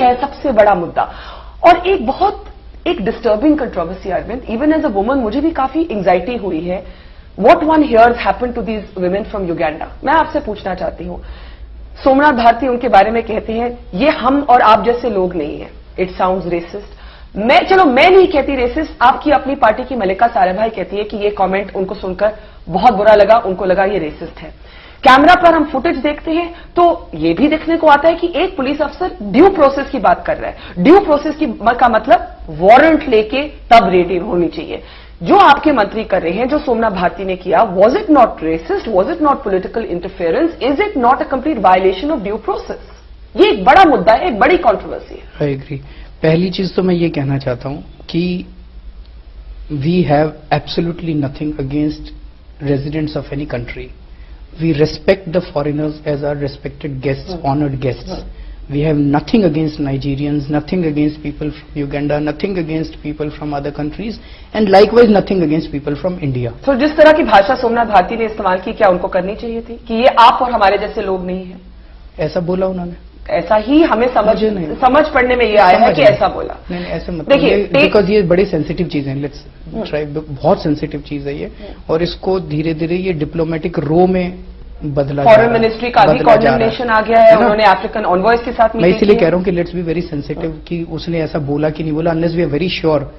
है सबसे बड़ा मुद्दा। और एक disturbing controversy Arvind, even as a woman मुझे भी काफी एंजाइटी हुई है। What one hears happened to these women from Uganda. मैं आपसे पूछना चाहती हूं, सोमनाथ भारती उनके बारे में कहते हैं ये हम और आप जैसे लोग नहीं है। It sounds racist. मैं नहीं कहती रेसिस्ट, आपकी अपनी पार्टी की मल्लिका साराभाई कहती है कि ये कमेंट उनको सुनकर बहुत बुरा लगा, उनको लगा ये रेसिस्ट है। कैमरा पर हम फुटेज देखते हैं तो ये भी देखने को आता है कि एक पुलिस अफसर ड्यू प्रोसेस की बात कर रहा है। ड्यू प्रोसेस का मतलब वारंट लेके तब रेडी होनी चाहिए। जो आपके मंत्री कर रहे हैं, जो सोमनाथ भारती ने किया, was it not racist? Was it not political interference? Is it not a complete violation of due process? ये एक बड़ा मुद्दा है, एक बड़ी कॉन्ट्रोवर्सी है। I agree. पहली चीज तो मैं ये कहना चाहता हूं कि we have absolutely nothing against residents of any country. We respect the foreigners as our respected guests, honored guests. We have nothing against Nigerians, nothing against people from Uganda, nothing against people from other countries, and likewise nothing against people from India. So जिस तरह की भाषा सोमनाथ भारती ने इस्तेमाल की, क्या उनको करनी चाहिए थी कि ये आप और हमारे जैसे लोग नहीं हैं? ऐसा बोला उन्होंने? ऐसा ही हमें समझ पढ़ने में ये आया है कि ऐसा बोला। नहीं, ऐसे मतलब देखिए, बिकॉज ये बड़ी सेंसिटिव चीज है। लेट्स ट्राई, बहुत सेंसिटिव चीज है ये, और इसको धीरे धीरे ये डिप्लोमेटिक रो में बदला। फॉरेन मिनिस्ट्री का भी कॉन्डेमनेशन आ गया है, उन्होंने अफ्रीकन एनवॉयज के साथ। मैं इसलिए कह रहा हूं कि लेट्स बी वेरी सेंसिटिव कि उसने ऐसा बोला कि नहीं बोला, unless we are very sure.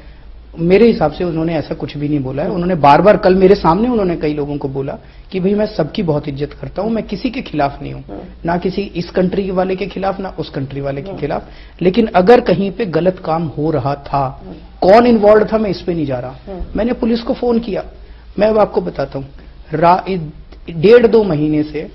मेरे हिसाब से उन्होंने ऐसा कुछ भी नहीं बोला है। उन्होंने बार बार कल मेरे सामने उन्होंने कई लोगों को बोला कि भाई मैं सबकी बहुत इज्जत करता हूं, मैं किसी के खिलाफ नहीं हूं, ना किसी इस कंट्री वाले के खिलाफ ना उस कंट्री वाले के खिलाफ, लेकिन अगर कहीं पे गलत काम हो रहा था, कौन इन्वॉल्व था मैं इस पे नहीं जा रहा। मैंने पुलिस को फोन किया। मैं अब आपको बताता हूं, 1.5-2 महीने से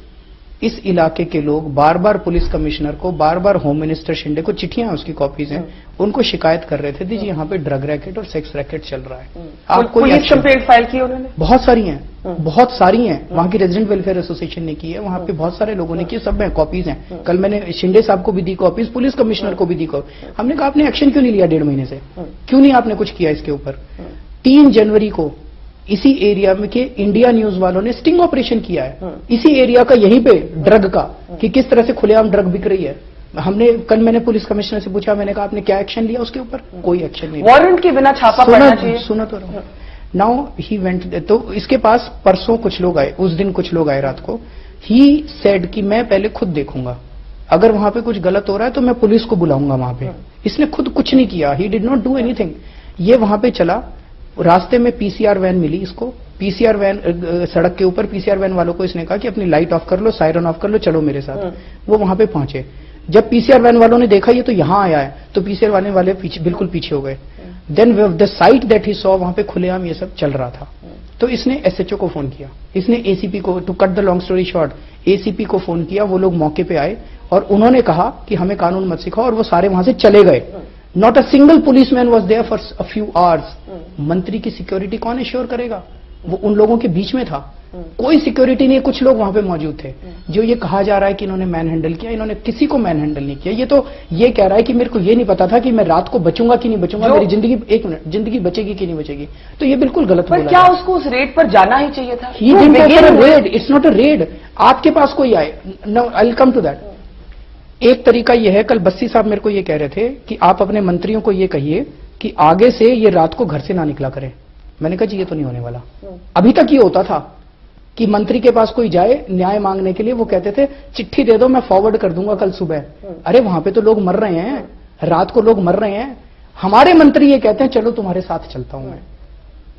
इस इलाके के लोग बार बार पुलिस कमिश्नर को, बार बार होम मिनिस्टर शिंदे को, चिट्ठियां उसकी कॉपीज हैं, उनको शिकायत कर रहे थे जी यहाँ पे ड्रग रैकेट और सेक्स रैकेट चल रहा है। आप कोई पुलिस कंप्लेंट फाइल की उन्होंने? बहुत सारी हैं, बहुत सारी हैं। वहां की रेजिडेंट वेलफेयर एसोसिएशन ने की है, वहां पे बहुत सारे लोगों ने की, सब में कॉपीज हैं। कल मैंने शिंदे साहब को भी दी कॉपीज, पुलिस कमिश्नर को भी दी कॉपी। हमने कहा आपने एक्शन क्यों नहीं लिया 1.5 महीने से? क्यों नहीं आपने कुछ किया इसके ऊपर? 3 जनवरी को इसी एरिया में के इंडिया न्यूज वालों ने स्टिंग ऑपरेशन किया है, इसी एरिया का, यहीं पे ड्रग का, कि किस तरह से खुलेआम ड्रग बिक रही है। कल मैंने पुलिस कमिश्नर से पूछा, मैंने कहा आपने क्या एक्शन लिया उसके ऊपर? कोई एक्शन नहीं। वारंट के बिना छापा पड़ना चाहिए। सुना तो रहा। नाउ ही वेंट, तो इसके पास परसों कुछ लोग आए, उस दिन कुछ लोग आए रात को। ही सेड कि मैं पहले खुद देखूंगा, अगर वहां पे कुछ गलत हो रहा है तो मैं पुलिस को बुलाऊंगा वहां पे। इसने खुद कुछ नहीं किया, he did not do anything. ये वहां पे चला, रास्ते में पीसीआर वैन मिली इसको, पीसीआर वैन सड़क के ऊपर, पीसीआर वैन वालों को इसने कहा कि अपनी लाइट ऑफ कर लो, सायरन ऑफ कर लो, चलो मेरे साथ। वो वहां पे पहुंचे। जब पीसीआर वैन वालों ने देखा ये तो यहां आया है, तो पीसीआर वाले पीछे, बिल्कुल पीछे हो गए। Then the sight that he saw, वहां पे खुलेआम ये सब चल रहा था। तो इसने एसएचओ को फोन किया, इसने एसीपी को, to cut the long story short, ACP को फोन किया। वो लोग मौके पे आए और उन्होंने कहा कि हमें कानून मत सिखाओ, और वो सारे वहां से चले गए। Not a single policeman was there for a few hours. मंत्री की सिक्योरिटी कौन एश्योर करेगा? वो उन लोगों के बीच में था, कोई सिक्योरिटी नहीं। कुछ लोग वहां पे मौजूद थे। जो ये कहा जा रहा है कि इन्होंने मैन हैंडल किया, इन्होंने किसी को मैन हैंडल नहीं किया। ये तो ये कह रहा है कि मेरे को ये नहीं पता था कि मैं रात को बचूंगा कि नहीं बचूंगा, मेरी जिंदगी, एक मिनट, जिंदगी बचेगी कि नहीं बचेगी। तो ये बिल्कुल गलत बोला। पर क्या उसको उस रेड पर जाना ही चाहिए था? Raid, it's not a raid. आपके पास कोई आए, no, I will come to that. एक तरीका यह है, कल बस्सी साहब मेरे को ये कह रहे थे कि आप अपने मंत्रियों को ये कहिए कि आगे से ये रात को घर से ना निकला करें। मैंने कहा जी ये तो नहीं होने वाला। अभी तक ये होता था कि मंत्री के पास कोई जाए न्याय मांगने के लिए, वो कहते थे चिट्ठी दे दो मैं फॉरवर्ड कर दूंगा कल सुबह। अरे वहां पे तो लोग मर रहे हैं, रात को लोग मर रहे हैं। हमारे मंत्री ये कहते हैं चलो तुम्हारे साथ चलता हूं मैं।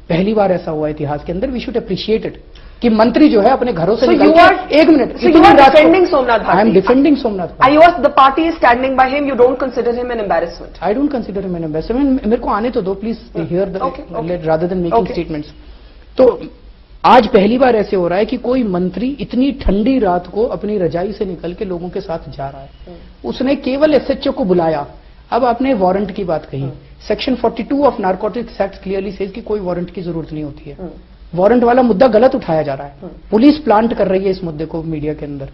पहली बार ऐसा हुआ इतिहास के अंदर। वी शुड अप्रिशिएट इट कि मंत्री जो है अपने घरों से निकल के, एक minute, defending Somnath Bharti. I am defending Somnath Bharti. I was the party is standing by him, you don't consider him an embarrassment? I don't consider him an embarrassment. मेरे को आने तो दो please, hear the rather than making statements. तो आज पहली बार ऐसे हो रहा है कि कोई मंत्री इतनी ठंडी रात को अपनी रजाई से निकल के लोगों के साथ जा रहा है। उसने केवल एसएचओ को बुलाया। अब आपने वारंट की बात कही, section 42 of narcotics act clearly says कि कोई वारंट की जरूरत नहीं होती है। वारंट वाला मुद्दा गलत उठाया जा रहा है, पुलिस प्लांट कर रही है इस मुद्दे को मीडिया के अंदर।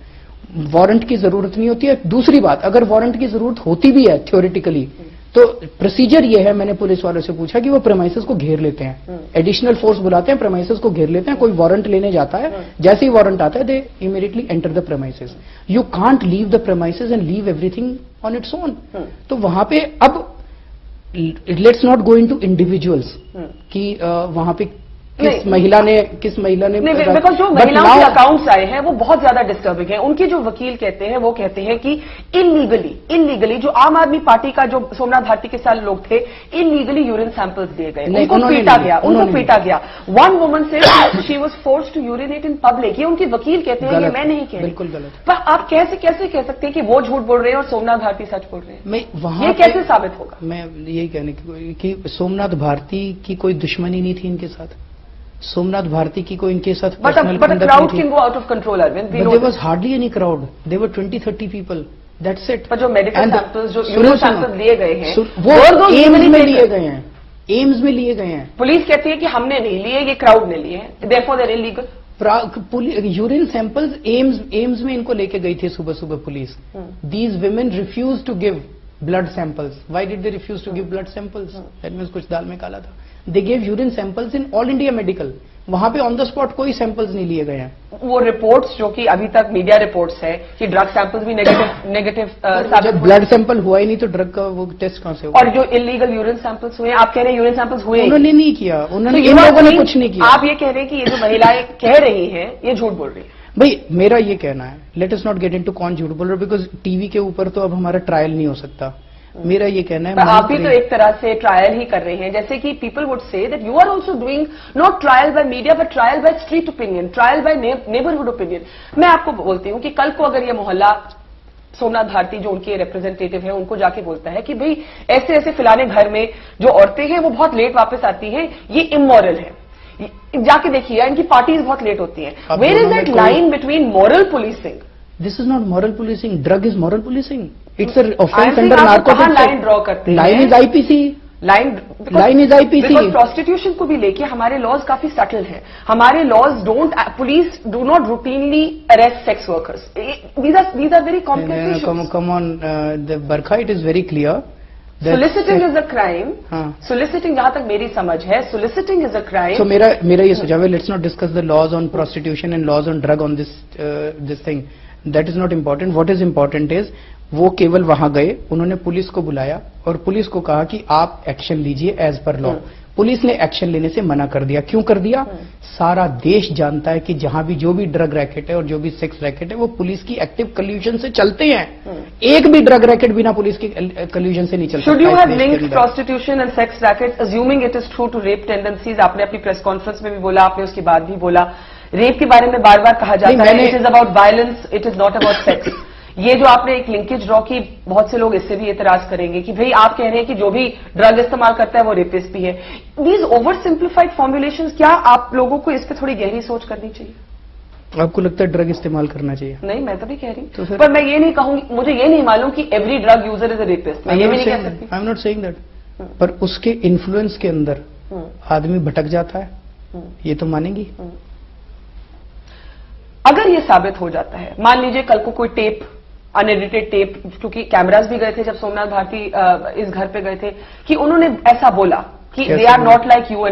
वारंट की जरूरत नहीं होती है। दूसरी बात, अगर वारंट की जरूरत होती भी है थ्योरेटिकली, तो प्रोसीजर ये है, मैंने पुलिस वालों से पूछा कि वो प्रेमाइसेस को घेर लेते हैं, एडिशनल फोर्स बुलाते हैं, प्रेमाइसेस को घेर लेते हैं, कोई वारंट लेने जाता है, जैसे ही वारंट आता है दे immediately enter the premises. You can't leave the premises and leave everything on its own. तो वहां पे अब let's not go into individuals कि वहां पे किस महिला ने बिकॉज जो महिलाओं के अकाउंट्स आए हैं वो बहुत ज्यादा डिस्टर्बिंग है। उनके जो वकील कहते हैं वो कहते हैं कि इनलीगली जो आम आदमी पार्टी का जो सोमनाथ भारती के साथ लोग थे, इनलीगली यूरिन सैंपल्स दिए गए, उनको पीटा गया। One woman say she was forced to urinate in public. ये उनके वकील कहते हैं, ये मैं नहीं कह रही। बिल्कुल गलत। पर आप कैसे कह सकते हैं कि वो झूठ बोल रहे हैं और सोमनाथ भारती सच बोल रहे हैं? मैं वहां ये कैसे साबित होगा? मैं यही कहने कि सोमनाथ भारती की कोई दुश्मनी नहीं थी इनके साथ, सोमनाथ भारती की कोई इनके साथ personal but a crowd can go out of control, Arvind. But there was hardly any crowd. There were 20-30 people. That's it. पर जो मेडिकल सैंपल्स, जो यूरिन सैंपल्स लिए गए हैं, वो एम्स में लिए गए हैं, एम्स में लिए गए हैं। पुलिस कहती है कि हमने नहीं लिए, ये क्राउड ने लिए हैं, therefore they're illegal. Urine samples AIIMS में इनको लेके गई थी सुबह सुबह police. These women refused to give blood samples. Why did they refuse to give blood samples? That means कुछ दाल में काला था। They gave urine samples in all India medical. वहां पे ऑन द स्पॉट कोई सैंपल्स नहीं लिए गए हैं। वो रिपोर्ट्स जो कि अभी तक मीडिया रिपोर्ट्स है कि ड्रग सैंपल्स भी नेगेटिव जब ब्लड सैंपल हुआ ही नहीं तो ड्रग का वो टेस्ट कहां से हुआ? और जो इलीगल यूरिन सैंपल्स हुए, आप कह रहे हैं यूरिन सैंपल्स हुए, उन्होंने नहीं किया, उन्होंने इन लोगों ने कुछ नहीं किया। आप ये कह रहे हैं कि ये जो महिलाएं कह रही हैं ये झूठ बोल रही है? भाई मेरा ये कहना है, let us not get into कौन झूठ बोल रहा है, बिकॉज टीवी के ऊपर तो अब हमारा ट्रायल नहीं हो सकता। मेरा ये कहना है, आप भी तो एक तरह से ट्रायल ही कर रहे हैं, जैसे कि people would say that you are also doing not trial by media but trial by street opinion, trial by neighbourhood opinion. मैं आपको बोलती हूं कि कल को अगर ये मोहल्ला सोमनाथ भारती जो उनके रिप्रेजेंटेटिव हैं उनको जाके बोलता है कि भाई ऐसे ऐसे फिलाने घर में जो औरतें हैं वो बहुत लेट वापस आती हैं, ये इमोरल है, जाके देखिए इनकी पार्टीज बहुत लेट होती हैं। Where is that line between moral policing? This is not moral policing, drug is moral policing, it's offence under narcotics. Line draw करते हैं, line is IPC, line is IPC. Prostitution को भी लेके हमारे laws काफी subtle हैं। हमारे laws don't, police do not routinely arrest sex workers. These are very complex issues. Come on Barkha, it is very clear. Soliciting is a crime. सोलिसिटिंग, जहां तक मेरी समझ है, सोलिसिटिंग इज अ क्राइम। सो मेरा ये सुझाव है, let's not discuss the laws on prostitution and laws on drug on this thing, that is not important. What is important is वो केवल वहां गए, उन्होंने पुलिस को बुलाया और पुलिस को कहा कि आप एक्शन लीजिए एज पर लॉ। पुलिस ने एक्शन लेने से मना कर दिया। क्यों कर दिया? सारा देश जानता है कि जहां भी जो भी ड्रग रैकेट है और जो भी सेक्स रैकेट है वो पुलिस की एक्टिव कल्यूजन से चलते हैं। एक भी ड्रग रैकेट बिना पुलिस की कल्यूजन से नहीं चलता। Should you have linked prostitution and sex racket assuming it is true to rape tendencies? आपने अपनी प्रेस कॉन्फ्रेंस में भी बोला, आपने उसके बाद भी बोला, रेप के बारे में बार बार कहा जाता है it is about violence, it is not about sex. ये जो आपने एक लिंकेज ड्रॉ की, बहुत से लोग इससे भी एतराज करेंगे कि भाई आप कह रहे हैं कि जो भी ड्रग इस्तेमाल करता है वो रेपिस्ट भी है। दीज ओवर सिंप्लीफाइड फॉर्मुलेशंस, क्या आप लोगों को इस पे थोड़ी गहरी सोच करनी चाहिए? आपको लगता है ड्रग इस्तेमाल करना चाहिए? नहीं, मैं तो भी कह रही हूं, पर मैं ये नहीं कहूंगी, मुझे ये नहीं मालूम कि every drug user is a rapist. मैं ये भी नहीं कह सकती। I am not saying that, पर उसके इन्फ्लुएंस के अंदर आदमी भटक जाता है, ये तो मानेंगी। अगर ये साबित हो जाता है, मान लीजिए कल को कोई टेप, अनएडिटेड टेप, क्योंकि कैमरास भी गए थे जब सोमनाथ भारती इस घर पे गए थे, कि उन्होंने ऐसा बोला कि they are not like you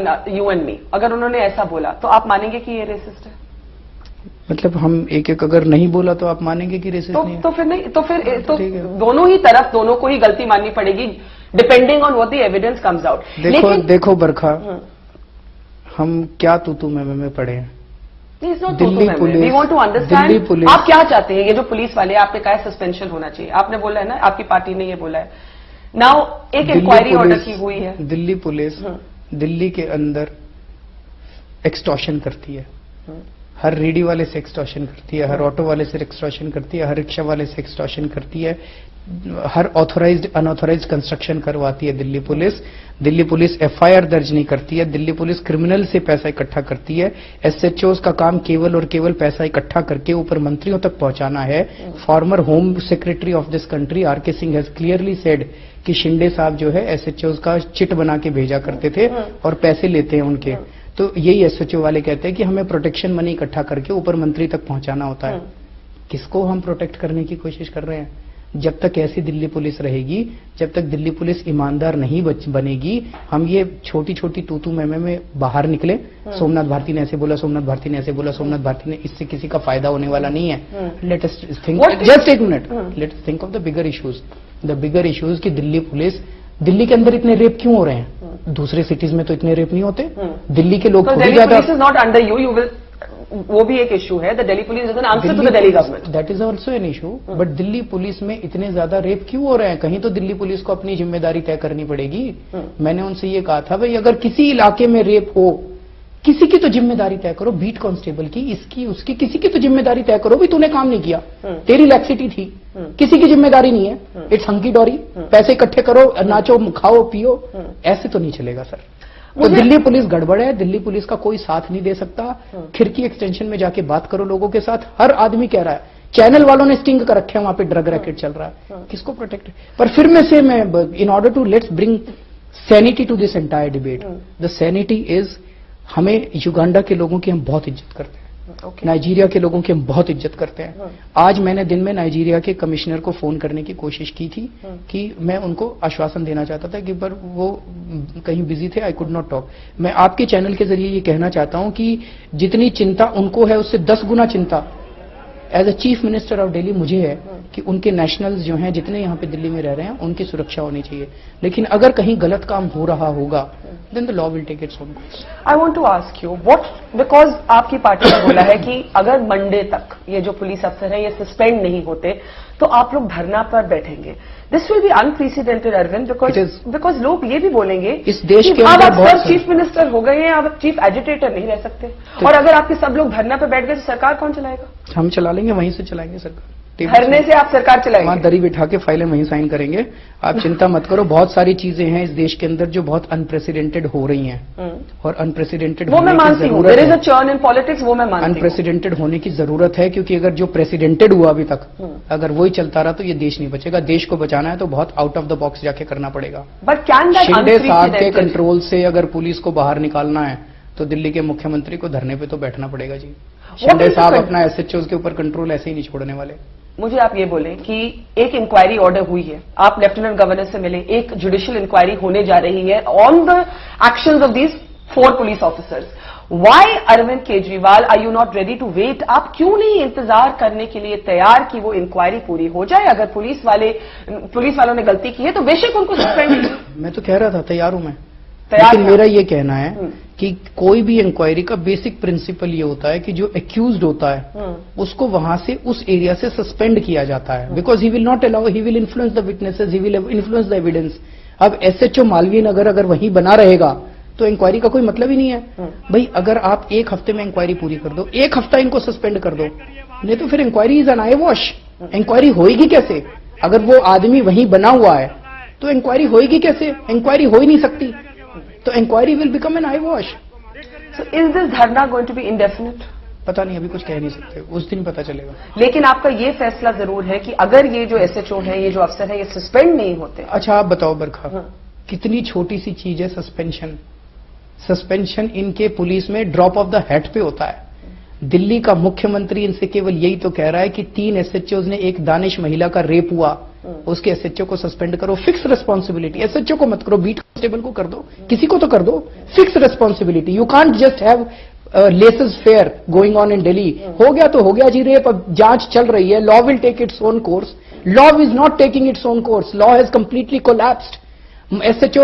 and me, अगर उन्होंने ऐसा बोला तो आप मानेंगे कि ये रेसिस्ट है? मतलब हम एक एक अगर नहीं बोला तो आप मानेंगे कि रेसिस्ट नहीं है? तो फिर नहीं, तो फिर तो दोनों ही तरफ, दोनों को ही गलती माननी पड़ेगी depending on what the evidence comes out. देखो बरखा, हम क्या तू में पड़े हैं। Delhi police, we want to understand आप क्या चाहते हैं। ये जो पुलिस वाले, आपने कहा सस्पेंशन होना चाहिए, आपने बोला है ना, आपकी पार्टी ने ये बोला है। नाउ एक इंक्वायरी ऑर्डर की हुई है। दिल्ली पुलिस दिल्ली के अंदर एक्सटॉर्शन करती है, हर रेडी वाले से एक्सटॉर्शन करती है, हर ऑटो वाले से एक्सटॉर्शन करती है, हर रिक्शा वाले से एक्सटॉर्शन करती है, हर ऑथोराइज्ड अनऑथोराइज्ड कंस्ट्रक्शन करवाती है Delhi police. Delhi police FIR दर्ज नहीं करती है, दिल्ली पुलिस क्रिमिनल से पैसा इकट्ठा करती है। एसएचओज का काम केवल और केवल पैसा इकट्ठा करके ऊपर मंत्रियों तक पहुंचाना है। Former home secretary of this country R K. Singh has clearly said कि शिंदे साहब जो है एसएचओज का चिट बना के भेजा करते थे और पैसे लेते हैं उनके। तो यही एसएचओ वाले कहते हैं कि हमें प्रोटेक्शन मनी इकट्ठा करके ऊपर मंत्री तक पहुंचाना होता है। किसको हम प्रोटेक्ट करने की कोशिश कर रहे हैं? जब तक ऐसी दिल्ली पुलिस रहेगी, जब तक दिल्ली पुलिस ईमानदार नहीं बनेगी, हम ये छोटी छोटी तू में बाहर निकले। सोमनाथ भारती ने ऐसे बोला, सोमनाथ भारती ने ऐसे बोला, सोमनाथ भारती ने, इससे किसी का फायदा होने वाला नहीं है। लेट अस थिंक, जस्ट एक minute, let us think of the bigger issues. The bigger issues कि दिल्ली पुलिस, दिल्ली के अंदर इतने रेप क्यों हो रहे हैं? दूसरे सिटीज में तो इतने रेप नहीं होते। दिल्ली के लोग थोड़ी ज्यादा, नॉट अंडर यू विल, वो भी एक इशू है। The Delhi police doesn't answer to the Delhi government, that is also an issue. But Delhi police में इतने ज्यादा रेप क्यों हो रहे हैं? कहीं तो दिल्ली पुलिस को अपनी जिम्मेदारी तय करनी पड़ेगी। मैंने उनसे ये कहा था, भाई अगर किसी इलाके में रेप हो, किसी की तो जिम्मेदारी तय करो, बीट कांस्टेबल की, इसकी, उसकी, किसी की तो जिम्मेदारी तय करो। भी तूने काम नहीं किया, तेरी लैक्सिटी थी, किसी की जिम्मेदारी नहीं है। इट्स हंकी डोरी, पैसे इकट्ठे करो, नाचो, खाओ, पियो, ऐसे तो नहीं चलेगा सर। तो दिल्ली पुलिस गड़बड़ है, दिल्ली पुलिस का कोई साथ नहीं दे सकता। खिड़की एक्सटेंशन में जाके बात करो लोगों के साथ, हर आदमी कह रहा है, चैनल वालों ने स्टिंग कर रखे हैं, वहां पे ड्रग रैकेट चल रहा है, किसको प्रोटेक्ट? पर फिर में से मैं, in order to let's bring sanity to this entire debate, the sanity is, हमें युगांडा के लोगों की हम बहुत इज्जत करते हैं, नाइजीरिया के लोगों की हम बहुत इज्जत करते हैं। आज मैंने दिन में नाइजीरिया के कमिश्नर को फोन करने की कोशिश की थी कि मैं उनको आश्वासन देना चाहता था कि, पर वो कहीं बिजी थे, आई कुड नॉट टॉक। मैं आपके चैनल के जरिए ये कहना चाहता हूं कि जितनी चिंता उनको है, उससे 10 गुना चिंता as a chief minister of Delhi मुझे है कि उनके नेशनल्स जो हैं, जितने यहाँ पे दिल्ली में रह रहे हैं, उनकी सुरक्षा होनी चाहिए। लेकिन अगर कहीं गलत काम हो रहा होगा, then the law will take its own course. I want to ask you what, because आपकी पार्टी ने बोला है कि अगर मंडे तक ये जो पुलिस अफसर है ये सस्पेंड नहीं होते तो आप लोग धरना पर बैठेंगे। This will be unprecedented Arvind, because लोग ये भी बोलेंगे इस देश के अब अंदर आप बहुत सर चीफ मिनिस्टर हो गए हैं, अब चीफ एजिटेटर नहीं रह सकते, और अगर आपके सब लोग धरना पर बैठ गए तो सरकार कौन चलाएगा? हम चला लेंगे, वहीं से चलाएंगे सरकार। धरने से आप सरकार चलाएंगे? वहां दरी बिठा के फाइलें वहीं साइन करेंगे, आप चिंता मत करो। बहुत सारी चीजें हैं इस देश के अंदर जो बहुत अनप्रेसिडेंटेड हो रही हैं, और अनप्रेसिडेंटेड वो मैं मानती हूं, there is a churn in politics, वो मैं मानती हूं। अनप्रेसिडेंटेड होने की जरूरत है, क्योंकि अगर जो प्रेसिडेंटेड हुआ अभी तक, अगर वही चलता रहा तो ये देश नहीं बचेगा। देश को बचाना है तो बहुत आउट ऑफ द बॉक्स जाके करना पड़ेगा। बट कैन दैट शिंदे साहब के कंट्रोल से अगर पुलिस को बाहर निकालना है तो दिल्ली के मुख्यमंत्री को धरने पे तो बैठना पड़ेगा जी। शिंदे साहब अपना एसएचओ के ऊपर कंट्रोल ऐसे ही नहीं छोड़ने वाले। मुझे आप ये बोलें कि एक इंक्वायरी ऑर्डर हुई है, आप लेफ्टिनेंट गवर्नर से मिले, एक जुडिशियल इंक्वायरी होने जा रही है on the actions of these 4 police officers. Why Arvind Kejriwal are you not ready to wait? आप क्यों नहीं इंतजार करने के लिए तैयार कि वो इंक्वायरी पूरी हो जाए? अगर पुलिस वालों ने गलती की है तो बेशक उनको सस्पेंड। मैं तो कह रहा था तैयार हूं मैं, लेकिन मेरा ये कहना है कि कोई भी इंक्वायरी का बेसिक प्रिंसिपल ये होता है कि जो एक्यूज्ड होता है उसको वहां से, उस एरिया से सस्पेंड किया जाता है, because he will not allow, he will influence the witnesses, he will influence the evidence. अब एसएचओ मालवीय नगर अगर वहीं बना रहेगा तो इंक्वायरी का कोई मतलब ही नहीं है। भाई अगर आप 1 हफ्ते में इंक्वायरी पूरी कर दो, 1 हफ्ता इनको सस्पेंड कर दो, नहीं तो फिर inquiry is an eye wash. Inquiry होएगी कैसे? अगर वो आदमी वहीं बना हुआ है तो इंक्वायरी होएगी कैसे? इंक्वायरी हो ही नहीं सकती, तो inquiry will become an eye wash. So is this dharna going to be indefinite? पता नहीं, अभी कुछ कह नहीं सकते, उस दिन पता चलेगा। लेकिन आपका ये फैसला जरूर है कि अगर ये जो एसएचओ है, ये जो अफसर है, ये सस्पेंड नहीं होते। अच्छा आप बताओ बरखा, कितनी छोटी सी चीज है सस्पेंशन। सस्पेंशन इनके पुलिस में ड्रॉप ऑफ द हैट पे होता है। दिल्ली का मुख्यमंत्री इनसे केवल यही तो कह रहा है कि 3 एसएचओ ने, एक दानिश महिला का रेप हुआ, उसके एसएचओ को सस्पेंड करो, फिक्स रिस्पॉन्सिबिलिटी। एसएचओ को मत करो, बीट कांस्टेबल को कर दो, किसी को तो कर दो, fix responsibility. You can't just have laces fair going on in Delhi. हो गया तो हो गया जी रेप, अब जांच चल रही है, law will take its own course. Law is not taking its own course, law has completely collapsed. SHO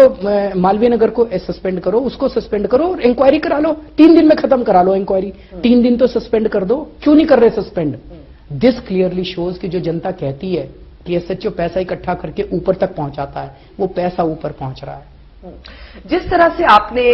Malviya Nagar को सस्पेंड करो, उसको सस्पेंड करो और इंक्वायरी करा लो, 3 दिन में खत्म करा लो इंक्वायरी। 3 दिन तो सस्पेंड कर दो, क्यों नहीं कर रहे सस्पेंड? दिस क्लियरली शोज कि जो जनता कहती है कि एसएचओ पैसा इकट्ठा करके ऊपर तक पहुंचाता है, वो पैसा ऊपर पहुंच रहा है। जिस तरह से आपने